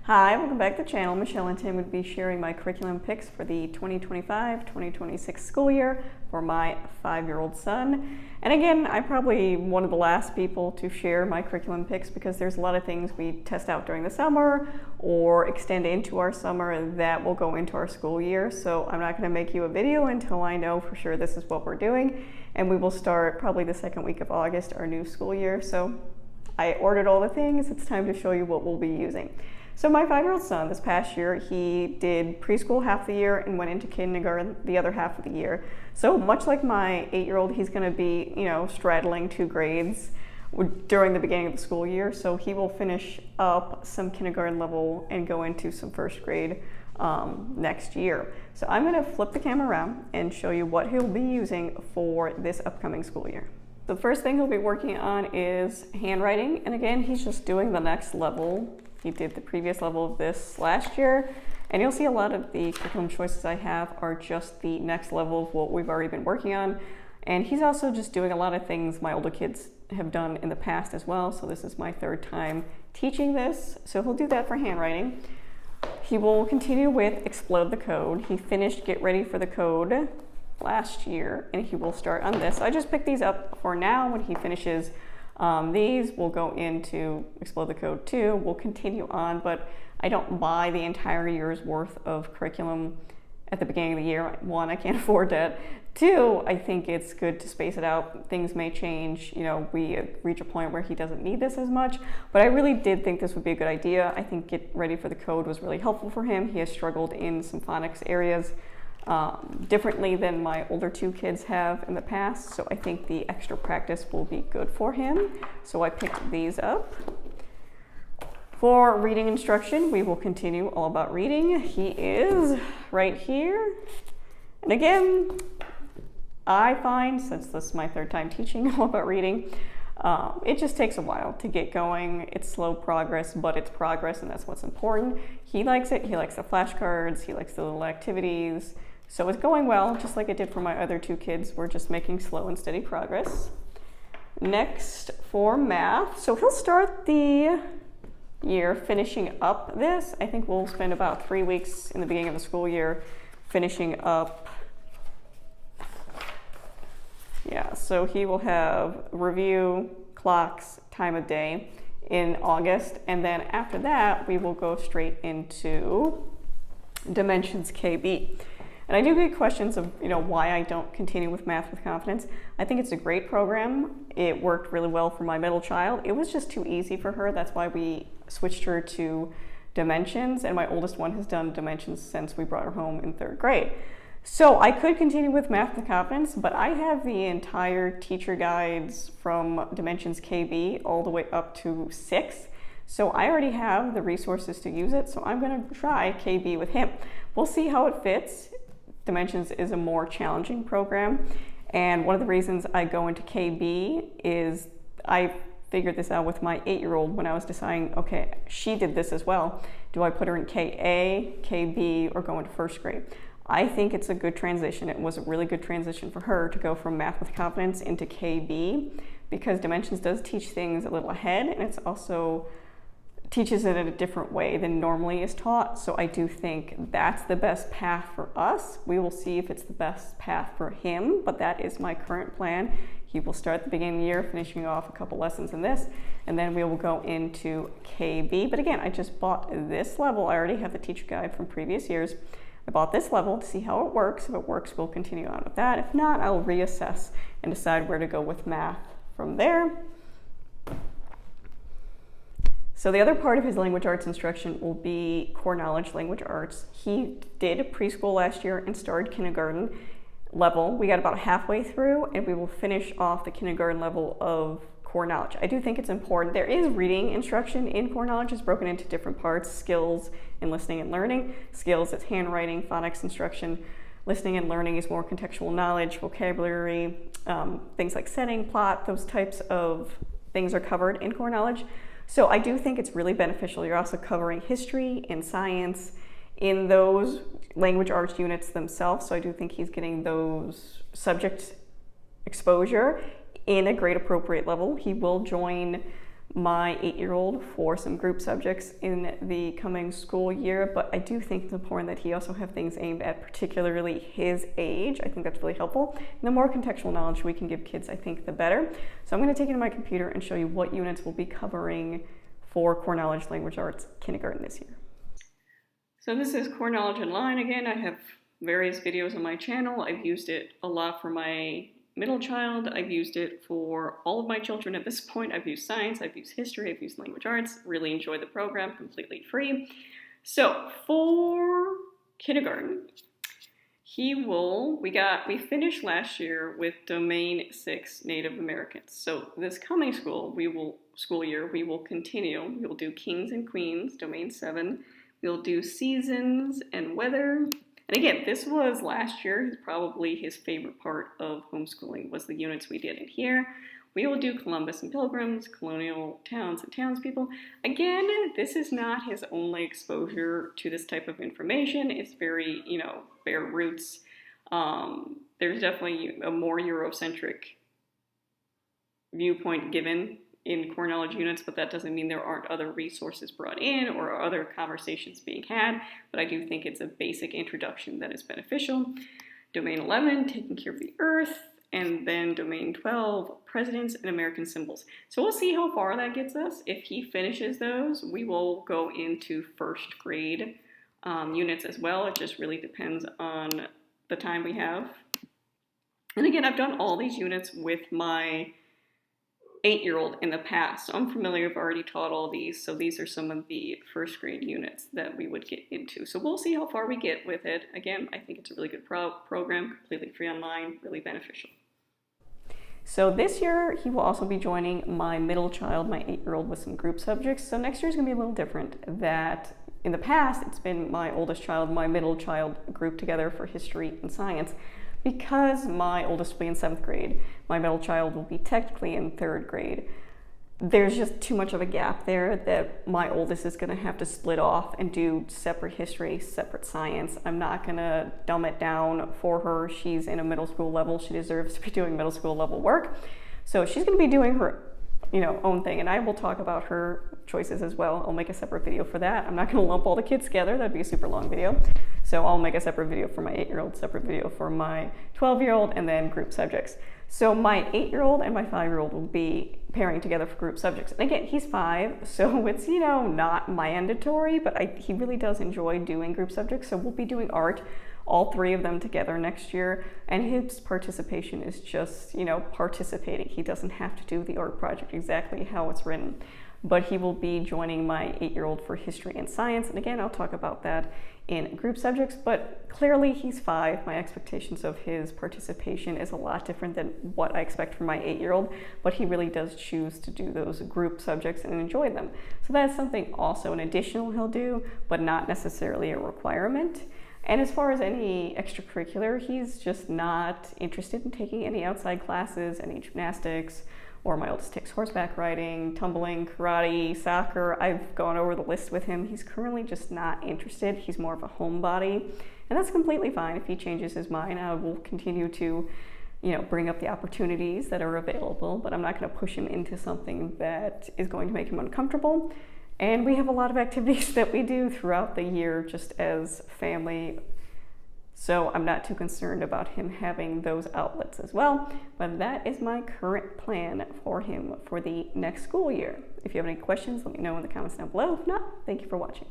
Hi, welcome back to the channel. Michelle and Tim would be sharing my curriculum picks for the 2025-2026 school year for my 5-year-old son. And again, I'm probably one of the last people to share my curriculum picks because there's a lot of things we test out during the summer or extend into our summer that will go into our school year. So I'm not going to make you a video until I know for sure this is what we're doing. And we will start probably the second week of August, our new school year. So I ordered all the things. It's time to show you what we'll be using. So my 5-year-old son, this past year, he did preschool half the year and went into kindergarten the other half of the year. So much like my 8-year-old, he's going to be, straddling 2 grades during the beginning of the school year. So he will finish up some kindergarten level and go into some first grade next year. So I'm going to flip the camera around and show you what he'll be using for this upcoming school year. The first thing he'll be working on is handwriting. And again, he's just doing the next level. He did the previous level of this last year, and you'll see a lot of the curriculum choices I have are just the next level of what we've already been working on. And he's also just doing a lot of things my older kids have done in the past as well. So this is my 3rd time teaching this. So he'll do that for handwriting. He will continue with Explode the Code. He finished Get Ready for the Code last year, and he will start on this. I just picked these up for now. When he finishes these, will go into Explode the Code 2. We'll continue on, but I don't buy the entire year's worth of curriculum at the beginning of the year. 1, I can't afford that. 2, I think it's good to space it out. Things may change. We reach a point where he doesn't need this as much, but I really did think this would be a good idea. I think Get Ready for the Code was really helpful for him. He has struggled in some phonics areas differently than my older 2 kids have in the past. So I think the extra practice will be good for him. So I picked these up. For reading instruction, we will continue all about reading. He is right here. And again, I find, since this is my 3rd time teaching all about reading, it just takes a while to get going. It's slow progress, but it's progress, and that's what's important. He likes it. He likes the flashcards. He likes the little activities. So it's going well, just like it did for my other 2 kids. We're just making slow and steady progress. Next, for math. So he'll start the year finishing up this. I think we'll spend about 3 weeks in the beginning of the school year finishing up. Yeah, so he will have review, clocks, time of day in August. And then after that, we will go straight into Dimensions KB. And I do get questions of, why I don't continue with Math with Confidence. I think it's a great program. It worked really well for my middle child. It was just too easy for her. That's why we switched her to Dimensions. And my oldest one has done Dimensions since we brought her home in 3rd grade. So I could continue with Math with Confidence, but I have the entire teacher guides from Dimensions KB all the way up to 6. So I already have the resources to use it. So I'm going to try KB with him. We'll see how it fits. Dimensions is a more challenging program, and one of the reasons I go into KB is I figured this out with my 8-year-old when I was deciding, okay, she did this as well. Do I put her in KA, KB, or go into 1st grade? I think it's a good transition. It was a really good transition for her to go from Math with Confidence into KB, because Dimensions does teach things a little ahead, and it's also teaches it in a different way than normally is taught. So I do think that's the best path for us. We will see if it's the best path for him, but that is my current plan. He will start at the beginning of the year, finishing off a couple lessons in this, and then we will go into KB. But again, I just bought this level. I already have the teacher guide from previous years. I bought this level to see how it works. If it works, we'll continue on with that. If not, I'll reassess and decide where to go with math from there. So the other part of his language arts instruction will be core knowledge language arts. He did preschool last year and started kindergarten level. We got about halfway through, and we will finish off the kindergarten level of core knowledge. I do think it's important. There is reading instruction in core knowledge. It's broken into different parts: skills and listening and learning. Skills, it's handwriting, phonics instruction. Listening and learning is more contextual knowledge, vocabulary, things like setting, plot, those types of things are covered in core knowledge. So I do think it's really beneficial. You're also covering history and science in those language arts units themselves. So I do think he's getting those subject exposure in a grade appropriate level. He will join my 8-year-old for some group subjects in the coming school year, but I do think it's important that he also have things aimed at particularly his age. I think that's really helpful. And the more contextual knowledge we can give kids, I think the better. So I'm going to take it to my computer and show you what units we'll be covering for Core Knowledge Language Arts Kindergarten this year. So this is Core Knowledge Online again. I have various videos on my channel. I've used it a lot for my middle child. I've used it for all of my children at this point. I've used science, I've used history, I've used language arts. Really enjoy the program, completely free. So for kindergarten, we finished last year with Domain 6 Native Americans. So this coming school year, we will continue. We will do Kings and Queens, Domain 7. We'll do Seasons and Weather. And again, this was last year, probably his favorite part of homeschooling was the units we did in here. We will do Columbus and Pilgrims, colonial towns and townspeople. Again, this is not his only exposure to this type of information. It's very, bare roots. There's definitely a more Eurocentric viewpoint given in core knowledge units, but that doesn't mean there aren't other resources brought in or other conversations being had, but I do think it's a basic introduction that is beneficial. Domain 11, taking care of the earth, and then Domain 12, presidents and American symbols. So we'll see how far that gets us. If he finishes those, we will go into first grade units as well. It just really depends on the time we have. And again, I've done all these units with my 8-year-old in the past. So I'm familiar, I've already taught all these. So these are some of the first grade units that we would get into. So we'll see how far we get with it. Again, I think it's a really good program, completely free online, really beneficial. So this year, he will also be joining my middle child, my 8-year-old, with some group subjects. So next year is gonna be a little different. That in the past, it's been my oldest child, my middle child grouped together for history and science. Because my oldest will be in 7th grade, my middle child will be technically in 3rd grade. There's just too much of a gap there that my oldest is going to have to split off and do separate history, separate science. I'm not going to dumb it down for her. She's in a middle school level. She deserves to be doing middle school level work. So she's going to be doing her own thing, and I will talk about her choices as well. I'll make a separate video for that. I'm not going to lump all the kids together. That'd be a super long video. So I'll make a separate video for my 8-year-old, separate video for my 12-year-old, and then group subjects. So my 8-year-old and my 5-year-old will be pairing together for group subjects. And again, he's 5, so it's, not mandatory, but he really does enjoy doing group subjects. So we'll be doing art, all 3 of them together next year. And his participation is just, participating. He doesn't have to do the art project exactly how it's written. But he will be joining my 8-year-old for history and science. And again, I'll talk about that in group subjects, but clearly he's 5. My expectations of his participation is a lot different than what I expect from my 8-year-old, but he really does choose to do those group subjects and enjoy them. So that's something also an additional he'll do, but not necessarily a requirement. And as far as any extracurricular, he's just not interested in taking any outside classes, any gymnastics, or my oldest takes horseback riding, tumbling, karate, soccer. I've gone over the list with him. He's currently just not interested. He's more of a homebody, and that's completely fine. If he changes his mind, I will continue to, bring up the opportunities that are available, but I'm not going to push him into something that is going to make him uncomfortable. And we have a lot of activities that we do throughout the year just as family. So I'm not too concerned about him having those outlets as well, but that is my current plan for him for the next school year. If you have any questions, let me know in the comments down below. If not, thank you for watching.